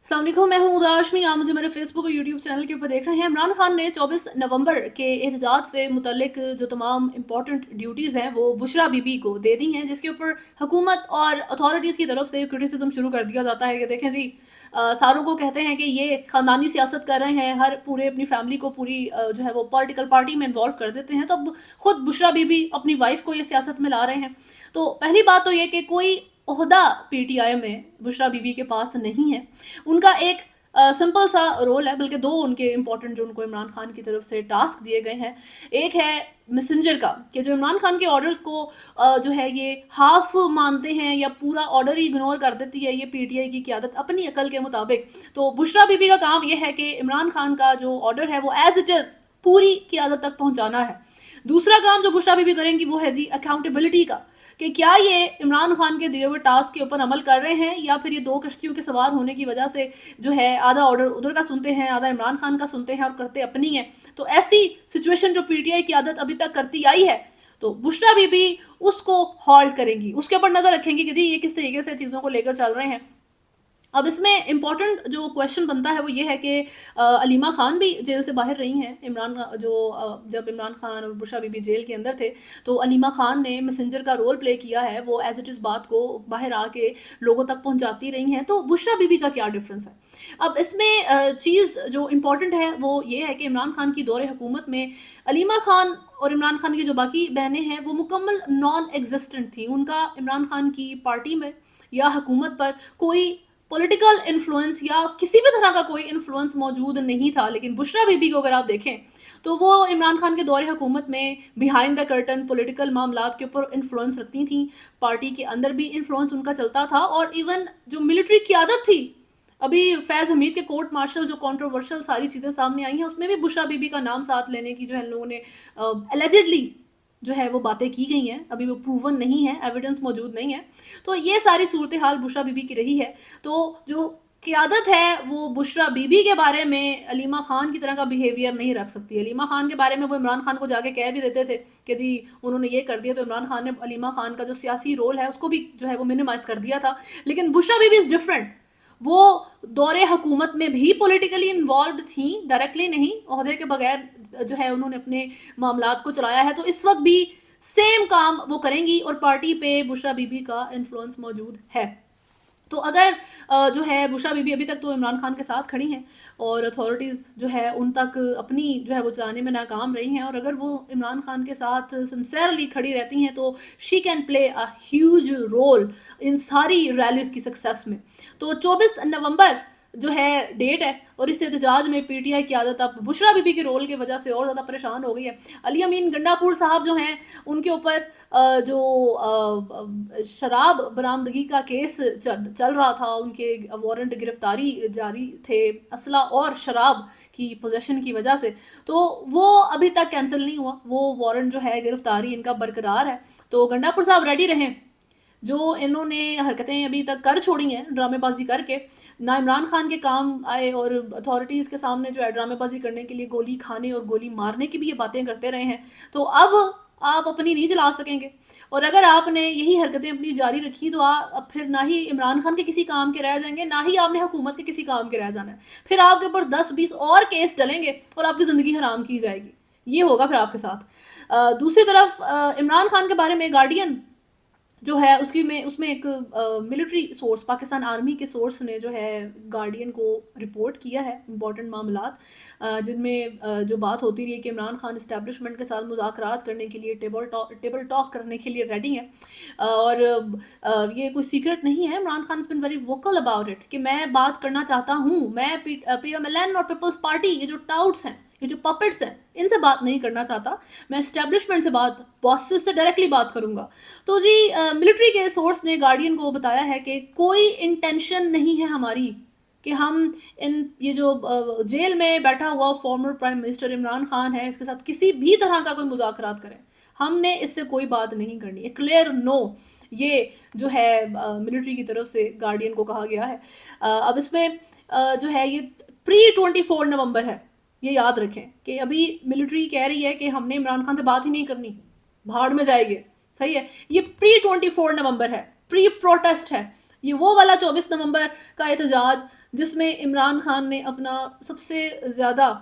अस्सलाम वालेकुम, मैं हूँ उदाशमी। आप मुझे मेरे फेसबुक और यूट्यूब चैनल के ऊपर देख रहे हैं। इमरान खान ने 24 नवंबर के एहतजाज से मुतल्लिक जो तमाम इंपॉर्टेंट ड्यूटीज़ हैं वो बुशरा बीबी को दे दी हैं, जिसके ऊपर हुकूमत और अथॉरिटीज़ की तरफ से क्रिटिसिज्म शुरू कर दिया जाता है कि देखें जी, सारों को कहते हैं कि ये ख़ानदानी सियासत कर रहे हैं, हर पूरे अपनी फैमिली को पूरी जो है वो पॉलिटिकल पार्टी में इन्वॉल्व कर देते हैं। तो अब खुद बुशरा बीबी अपनी वाइफ को ये सियासत में ला रहे हैं। तो पहली बात तो ये कि कोई ओहदा पीटीआई में बुशरा बीबी के पास नहीं है। उनका एक सिंपल सा रोल है, बल्कि दो उनके इंपॉर्टेंट जो उनको इमरान खान की तरफ से टास्क दिए गए हैं। एक है मैसेंजर का, कि जो इमरान खान के ऑर्डर्स को जो है ये हाफ मानते हैं या पूरा ऑर्डर ही इग्नोर कर देती है ये पीटीआई की क़यादत अपनी अकल के मुताबिक। तो बुशरा बीबी का काम ये है कि इमरान खान का जो ऑर्डर है वो एज इट इज़ पूरी क़यादत तक पहुँचाना है। दूसरा काम जो बुशरा बीबी करेंगी वो है जी अकाउंटेबिलिटी का, कि क्या ये इमरान खान के दिए हुए टास्क के ऊपर अमल कर रहे हैं या फिर ये दो कश्तियों के सवार होने की वजह से जो है आधा ऑर्डर उधर का सुनते हैं, आधा इमरान खान का सुनते हैं और करते अपनी है। तो ऐसी सिचुएशन जो पीटीआई की आदत अभी तक करती आई है, तो बुशरा बीबी उसको हॉल्ट करेंगी, उसके ऊपर नज़र रखेंगी कि जी ये किस तरीके से चीज़ों को लेकर चल रहे हैं। अब इसमें इम्पॉर्टेंट जो क्वेश्चन बनता है वो ये है कि अलीमा खान भी जेल से बाहर रही हैं। जब इमरान खान और बुशरा बीबी जेल के अंदर थे तो अलीमा खान ने मैसेंजर का रोल प्ले किया है, वो एज इट इज़ बात को बाहर आके लोगों तक पहुंचाती रही हैं। तो बुशरा बीबी का क्या डिफरेंस है? अब इसमें चीज़ जो इम्पॉर्टेंट है वो ये है कि इमरान खान की दौरे हुकूमत में अलीमा खान और इमरान खान की जो बाकी बहनें हैं वो मुकम्मल नॉन एग्जिस्टेंट थी। उनका इमरान खान की पार्टी में या हुकूमत पर कोई पॉलिटिकल इन्फ्लुएंस या किसी भी तरह का कोई इन्फ्लुएंस मौजूद नहीं था। लेकिन बुशरा बीबी को अगर आप देखें तो वो इमरान खान के दौरे हुकूमत में बिहाइंड द कर्टन पॉलिटिकल मामलात के ऊपर इन्फ्लुएंस रखती थी। पार्टी के अंदर भी इन्फ्लुएंस उनका चलता था, और इवन जो मिलिट्री क़यादत थी, अभी फैज़ हमीद के कोर्ट मार्शल जो कंट्रोवर्शियल सारी चीज़ें सामने आई हैं उसमें भी बुशरा बीबी का नाम साथ लेने की जो है लोगों ने एलिजिडली जो है वो बातें की गई हैं। अभी वो प्रूवन नहीं है, एविडेंस मौजूद नहीं है। तो ये सारी सूरत हाल बुशरा बीबी की रही है। तो जो क़यादत है वो बुशरा बीबी के बारे में अलीमा खान की तरह का बिहेवियर नहीं रख सकती। अलीमा खान के बारे में वो इमरान खान को जाके कह भी देते थे कि जी उन्होंने ये कर दिया, तो इमरान खान ने अलीमा खान का जो सियासी रोल है उसको भी जो है वो मिनिमाइज़ कर दिया था। लेकिन बुशरा बीबी इज़ डिफरेंट। वो दौरे हुकूमत में भी पॉलिटिकली इन्वॉल्व थी, डायरेक्टली नहीं, ओहदे के बगैर जो है उन्होंने अपने मामलात को चलाया है। तो इस वक्त भी सेम काम वो करेंगी और पार्टी पे बुशरा बीबी का इन्फ्लुएंस मौजूद है। तो अगर जो है बुशरा बीबी अभी तक तो इमरान खान के साथ खड़ी हैं और अथॉरिटीज़ जो है उन तक अपनी जो है वो चलाने में नाकाम रही हैं, और अगर वो इमरान खान के साथ सिंसेरली खड़ी रहती हैं तो she can play a huge role in सारी रैलीज़ की सक्सेस में। तो 24 नवंबर जो है डेट है, और इस एहतजाज में पीटीआई की आदत अब बुशरा बीबी के रोल की वजह से और ज़्यादा परेशान हो गई है। अली अमीन गंडापुर साहब जो हैं उनके ऊपर जो शराब बरामदगी का केस चल रहा था, उनके वारंट गिरफ्तारी जारी थे असला और शराब की पोजेशन की वजह से, तो वो अभी तक कैंसिल नहीं हुआ। वो वारंट जो है गिरफ्तारी इनका बरकरार है। तो गंडापुर साहब रेडी रहें। जो इन्होंने हरकतें अभी तक कर छोड़ी हैं ड्रामेबाजी करके, ना इमरान खान के काम आए और अथॉरिटीज़ के सामने जो है ड्रामेबाजी करने के लिए गोली खाने और गोली मारने की भी ये बातें करते रहे हैं, तो अब आप अपनी नहीं चला सकेंगे। और अगर आपने यही हरकतें अपनी जारी रखी तो आप फिर ना ही इमरान खान के किसी काम के रह जाएंगे, ना ही आपने हुकूमत के किसी काम के रह जाना है। फिर आपके ऊपर 10-20 और केस डलेंगे और आपकी ज़िंदगी हराम की जाएगी। ये होगा फिर आपके साथ। दूसरी तरफ इमरान खान के बारे में गार्डियन जो है उसमें एक मिलिट्री सोर्स, पाकिस्तान आर्मी के सोर्स ने जो है गार्डियन को रिपोर्ट किया है इंपॉर्टेंट मामलात, जिनमें जो बात होती रही है कि इमरान खान इस्टेब्लिशमेंट के साथ मुज़ाकरात करने के लिए टेबल टॉक करने के लिए रेडी हैं। और ये कोई सीक्रेट नहीं है, Imran Khan is been very vocal about it कि मैं बात करना चाहता हूँ, मैं PMLN और पीपल्स पार्टी, ये जो टाउट्स हैं, ये जो पपेट्स हैं, इनसे बात नहीं करना चाहता, मैं एस्टेब्लिशमेंट से बात, बॉसेस से डायरेक्टली बात करूंगा। तो जी मिलिट्री के सोर्स ने गार्डियन को बताया है कि कोई इंटेंशन नहीं है हमारी कि हम ये जो जेल में बैठा हुआ former prime minister Imran Khan है इसके साथ किसी भी तरह का कोई मुज़ाकरात करें। हमने इससे कोई बात नहीं करनी, एक क्लियर नो ये जो है मिलिट्री की तरफ से गार्डियन को कहा गया है। अब इसमें जो है ये प्री 24 नवंबर है, ये याद रखें कि अभी मिलिट्री कह रही है कि हमने इमरान खान से बात ही नहीं करनी, भाड़ में जाएंगे। सही है, ये प्री 24 नवंबर है, प्री प्रोटेस्ट है। ये वो वाला 24 नवंबर का एहतजाज جس میں عمران خان نے اپنا سب سے زیادہ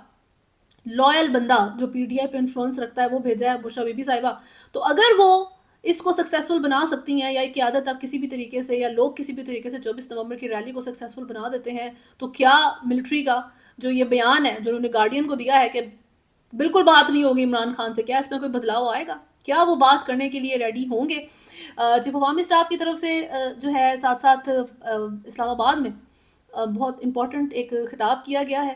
لائل بندہ جو پی ٹی آئی پہ انفلوئنس رکھتا ہے وہ بھیجا ہے، بشرا بی بی صاحبہ. تو اگر وہ اس کو سکسیسفل بنا سکتی ہیں، یا قیادت آپ کسی بھی طریقے سے یا لوگ کسی بھی طریقے سے 24 نومبر کی ریلی کو سکسیسفل بنا دیتے ہیں، تو کیا ملٹری کا جو یہ بیان ہے جو انہوں نے گارڈین کو دیا ہے کہ بالکل بات نہیں ہوگی عمران خان سے، کیا اس میں کوئی بدلاؤ آئے گا؟ کیا وہ بات کرنے کے لیے ریڈی ہوں گے؟ چیف آف آرمی اسٹاف کی طرف سے جو ہے ساتھ ساتھ اسلام آباد میں بہت امپورٹنٹ ایک خطاب کیا گیا ہے.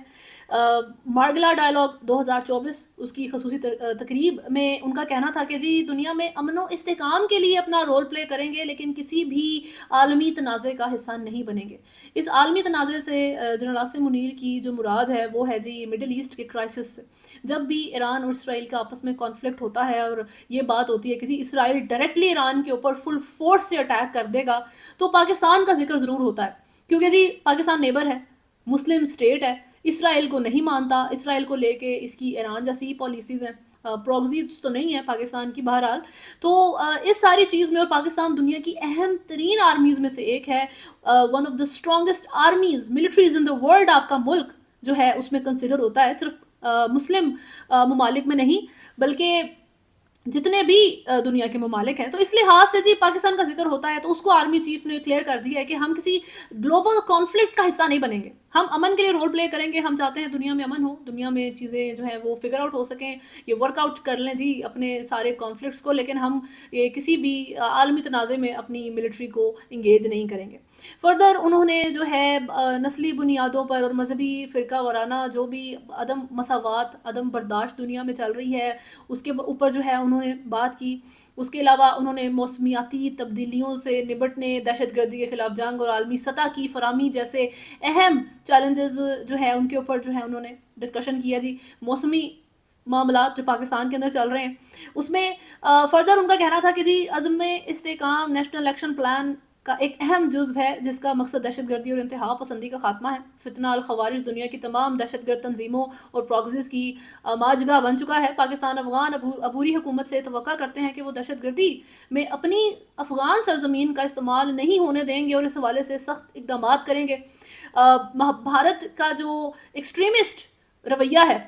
مارگلا ڈائلاگ 2024 اس کی خصوصی تقریب میں ان کا کہنا تھا کہ جی دنیا میں امن و استحکام کے لیے اپنا رول پلے کریں گے، لیکن کسی بھی عالمی تنازع کا حصہ نہیں بنیں گے. اس عالمی تنازع سے جنرل عاصم منیر کی جو مراد ہے وہ ہے جی مڈل ایسٹ کے کرائسس سے. جب بھی ایران اور اسرائیل کا آپس میں کانفلکٹ ہوتا ہے اور یہ بات ہوتی ہے کہ جی اسرائیل ڈائریکٹلی ایران کے اوپر فل فورس سے اٹیک کر دے گا، تو پاکستان کا ذکر ضرور ہوتا ہے، کیونکہ جی پاکستان نیبر ہے، مسلم اسٹیٹ ہے، اسرائیل کو نہیں مانتا. اسرائیل کو لے کے اس کی ایران جیسی پالیسیز ہیں، پروگزیز تو نہیں ہے پاکستان کی بہرحال. تو اس ساری چیز میں، اور پاکستان دنیا کی اہم ترین آرمیز میں سے ایک ہے، one of the strongest armies militaries in the world آپ کا ملک جو ہے اس میں کنسیڈر ہوتا ہے، صرف مسلم ممالک میں نہیں بلکہ جتنے بھی دنیا کے ممالک ہیں. تو اس لحاظ سے جی پاکستان کا ذکر ہوتا ہے تو اس کو آرمی چیف نے کلیئر کر دیا ہے کہ ہم کسی گلوبل کانفلکٹ کا حصہ نہیں بنیں گے، ہم امن کے لیے رول پلے کریں گے. ہم چاہتے ہیں دنیا میں امن ہو، دنیا میں چیزیں جو ہے وہ فگر آؤٹ ہو سکیں، یہ ورک آؤٹ کر لیں جی اپنے سارے کانفلکٹس کو، لیکن ہم یہ کسی بھی عالمی تنازع میں اپنی ملٹری کو انگیج نہیں کریں گے. فردر انہوں نے جو ہے نسلی بنیادوں پر اور مذہبی فرقہ وارانہ جو بھی عدم مساوات، عدم برداشت دنیا میں چل رہی ہے اس کے اوپر جو ہے انہوں نے بات کی. اس کے علاوہ انہوں نے موسمیاتی تبدیلیوں سے نمٹنے، دہشت گردی کے خلاف جنگ اور عالمی سطح کی فراہمی جیسے اہم چیلنجز جو ہے ان کے اوپر جو ہے انہوں نے ڈسکشن کیا جی. موسمی معاملات جو پاکستان کے اندر چل رہے ہیں اس میں فردر ان کا کہنا تھا کہ جی عزم استحکام نیشنل ایکشن پلان کا ایک اہم جزو ہے جس کا مقصد دہشت گردی اور انتہا پسندی کا خاتمہ ہے. فتنہ الخوارج دنیا کی تمام دہشت گرد تنظیموں اور پروگزیز کی ماجگاہ بن چکا ہے. پاکستان افغان عبوری حکومت سے توقع کرتے ہیں کہ وہ دہشت گردی میں اپنی افغان سرزمین کا استعمال نہیں ہونے دیں گے اور اس حوالے سے سخت اقدامات کریں گے. بھارت کا جو ایکسٹریمسٹ رویہ ہے،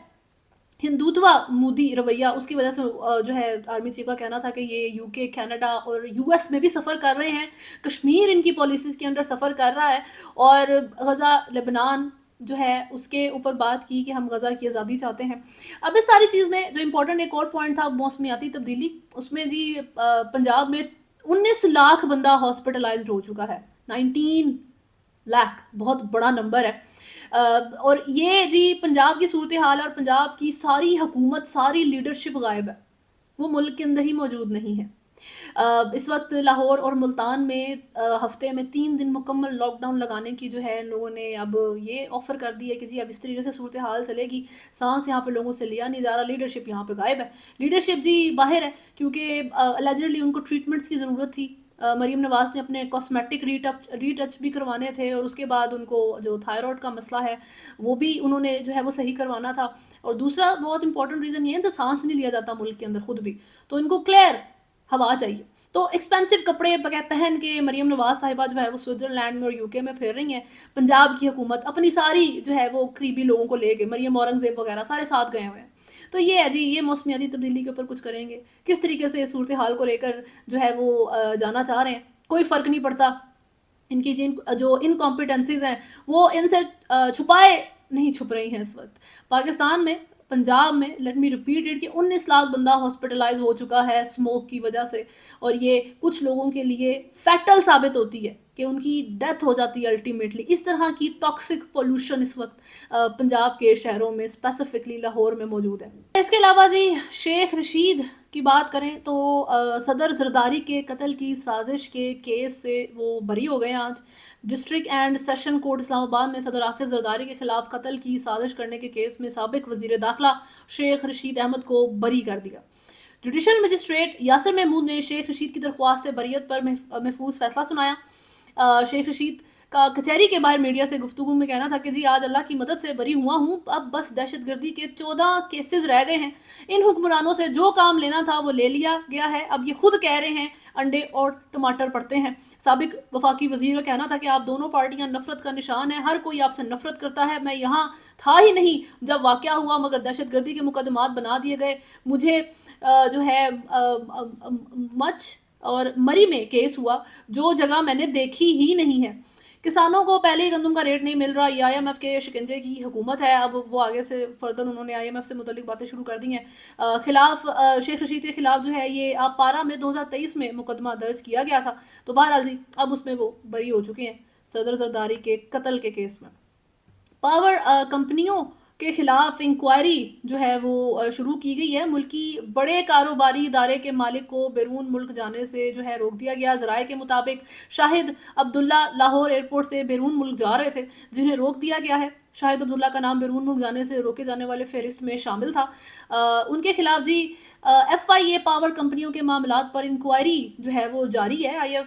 ہندوتوا مودی رویہ، اس کی وجہ سے جو ہے آرمی چیف کا کہنا تھا کہ یہ یو کے، کینیڈا اور یو ایس میں بھی سفر کر رہے ہیں، کشمیر ان کی پالیسیز کے انڈر سفر کر رہا ہے، اور غزہ لبنان جو ہے اس کے اوپر بات کی کہ ہم غزہ کی آزادی چاہتے ہیں. اب اس ساری چیز میں جو امپورٹنٹ ایک اور پوائنٹ تھا موسمیاتی تبدیلی، اس میں جی پنجاب میں 19 لاکھ بندہ ہاسپٹلائزڈ ہو چکا ہے. 19 لاکھ بہت بڑا نمبر ہے. اور یہ جی پنجاب کی صورتحال اور پنجاب کی ساری حکومت، ساری لیڈرشپ غائب ہے، وہ ملک کے اندر ہی موجود نہیں ہے. اس وقت لاہور اور ملتان میں ہفتے میں 3 دن مکمل لاک ڈاؤن لگانے کی جو ہے لوگوں نے اب یہ آفر کر دی ہے کہ جی اب اس طریقے سے صورتحال چلے گی، سانس یہاں پہ لوگوں سے لیا نہیں جا رہا، لیڈرشپ یہاں پہ غائب ہے. لیڈرشپ جی باہر ہے کیونکہ الیجڈلی ان کو ٹریٹمنٹس کی ضرورت تھی. مریم نواز نے اپنے کاسمیٹک ری ٹچ بھی کروانے تھے، اور اس کے بعد ان کو جو تھائرائڈ کا مسئلہ ہے وہ بھی انہوں نے جو ہے وہ صحیح کروانا تھا. اور دوسرا بہت امپورٹنٹ ریزن یہ ہے کہ سانس نہیں لیا جاتا ملک کے اندر خود بھی، تو ان کو کلیئر ہوا چاہیے. تو ایکسپینسو کپڑے پہن کے مریم نواز صاحبہ جو ہے وہ سوئٹزرلینڈ میں اور یو کے میں پھر رہی ہیں. پنجاب کی حکومت اپنی ساری جو ہے وہ قریبی لوگوں کو لے کے، مریم اورنگزیب وغیرہ سارے ساتھ گئے ہوئے ہیں. تو یہ ہے جی یہ موسمیاتی تبدیلی کے اوپر کچھ کریں گے، کس طریقے سے صورتحال کو لے کر جو ہے وہ جانا چاہ رہے ہیں. کوئی فرق نہیں پڑتا، ان کی جو انکمپیٹنسیز ہیں وہ ان سے چھپائے نہیں چھپ رہی ہیں. اس وقت پاکستان میں، پنجاب میں، لیٹ می ریپیٹ اٹ، کہ 19 لاکھ بندہ ہاسپٹلائز ہو چکا ہے اسموک کی وجہ سے، اور یہ کچھ لوگوں کے لیے فیٹل ثابت ہوتی ہے کہ ان کی ڈیتھ ہو جاتی ہے الٹیمیٹلی. اس طرح کی ٹاکسک پولوشن اس وقت پنجاب کے شہروں میں اسپیسیفکلی لاہور میں موجود ہے. اس کے علاوہ جی شیخ رشید کی بات کریں تو صدر زرداری کے قتل کی سازش کے کیس سے وہ بری ہو گئے ہیں. آج ڈسٹرکٹ اینڈ سیشن کورٹ اسلام آباد نے صدر آصف زرداری کے خلاف قتل کی سازش کرنے کے کیس میں سابق وزیر داخلہ شیخ رشید احمد کو بری کر دیا. جوڈیشل مجسٹریٹ یاسر محمود نے شیخ رشید کی درخواست بریت پر محفوظ فیصلہ سنایا. شیخ رشید کا کچہری کے باہر میڈیا سے گفتگو میں کہنا تھا کہ جی آج اللہ کی مدد سے بری ہوا ہوں، اب بس دہشت گردی کے 14 کیسز رہ گئے ہیں، ان حکمرانوں سے جو کام لینا تھا وہ لے لیا گیا ہے، اب یہ خود کہہ رہے ہیں انڈے اور ٹماٹر پڑتے ہیں. साबिक वफाकी वज़ीर का कहना था कि आप दोनों पार्टियां नफरत का निशान है, हर कोई आपसे नफरत करता है, मैं यहाँ था ही नहीं जब वाक़या हुआ मगर दहशतगर्दी के मुकदमात बना दिए गए, मुझे जो है मच और मरी में केस हुआ जो जगह मैंने देखी ही नहीं है। किसानों को पहले ही गंदम का रेट नहीं मिल रहा, ये आईएमएफ के शिकंजे की हुकूमत है। अब वो आगे से फर्दर उन्होंने आईएमएफ से मुतल्लिक बातें शुरू कर दी हैं। खिलाफ शेख रशीद के खिलाफ जो है ये आप पारा में 2023 में मुकदमा दर्ज किया गया था, तो बहरहाल जी अब उसमें वो बरी हो चुके हैं सदर जरदारी के कत्ल के केस में। पावर कंपनियों के खिलाफ इंक्वायरी जो है वो शुरू की गई है। मुल्की बड़े कारोबारी इदारे के मालिक को बैरून मुल्क जाने से जो है रोक दिया गया। ज़राए के मुताबिक शाहिद अब्दुल्ला लाहौर एयरपोर्ट से बैरून मुल्क जा रहे थे, जिन्हें रोक दिया गया है। शाहिद अब्दुल्ला का नाम बैरून मुल्क जाने से रोके जाने वाले फहरिस्त में शामिल था। उनके खिलाफ जी FIA पावर कंपनियों के मामलात पर इंक्वायरी जो है वो जारी है।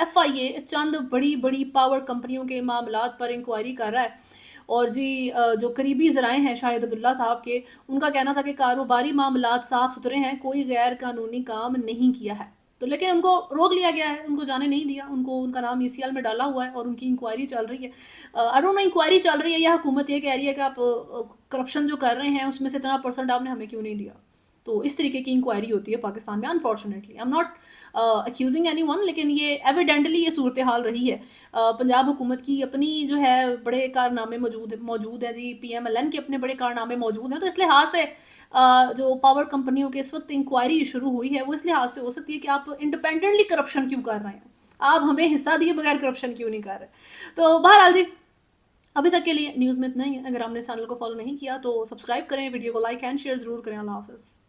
FIA चंद बड़ी बड़ी पावर कंपनियों के मामलात पर इंक्वायरी कर रहा है। और जी जो करीबी ज़राए हैं शाहिद अब्दुल्ला साहब के, उनका कहना था कि कारोबारी मामलात साफ़ सुथरे हैं, कोई गैर कानूनी काम नहीं किया है। तो लेकिन उनको रोक लिया गया है, उनको जाने नहीं दिया, उनको उनका नाम ECL में डाला हुआ है और उनकी इंक्वायरी चल रही है। आई डोंट नो इंक्वायरी चल रही है या हुकूमत ये कह रही है कि आप करप्शन जो कर रहे हैं उसमें से इतना % आपने हमें क्यों नहीं दिया। तो इस तरीके की इंक्वायरी होती है पाकिस्तान में unfortunately. I am not accusing anyone, लेकिन ये एविडेंटली ये सूरत हाल रही है। पंजाब हुकूमत की अपनी जो है बड़े कारनामे मौजूद है जी, PMLN के अपने बड़े कारनामे मौजूद हैं। तो इस लिहाज से जो पावर कंपनियों के इस वक्त इंक्वायरी शुरू हुई है वो इस लिहाज से हो सकती है कि आप इंडिपेंडेंटली करप्शन क्यों कर रहे हैं, आप हमें हिस्सा दिए बगैर करप्शन क्यों नहीं कर रहे। तो बहरहाल जी अभी तक के लिए न्यूज़ में इतना ही है। अगर आपने चैनल को फॉलो नहीं किया तो सब्सक्राइब करें, वीडियो को लाइक एंड शेयर ज़रूर करें। अल्लाह हाफ़िज़।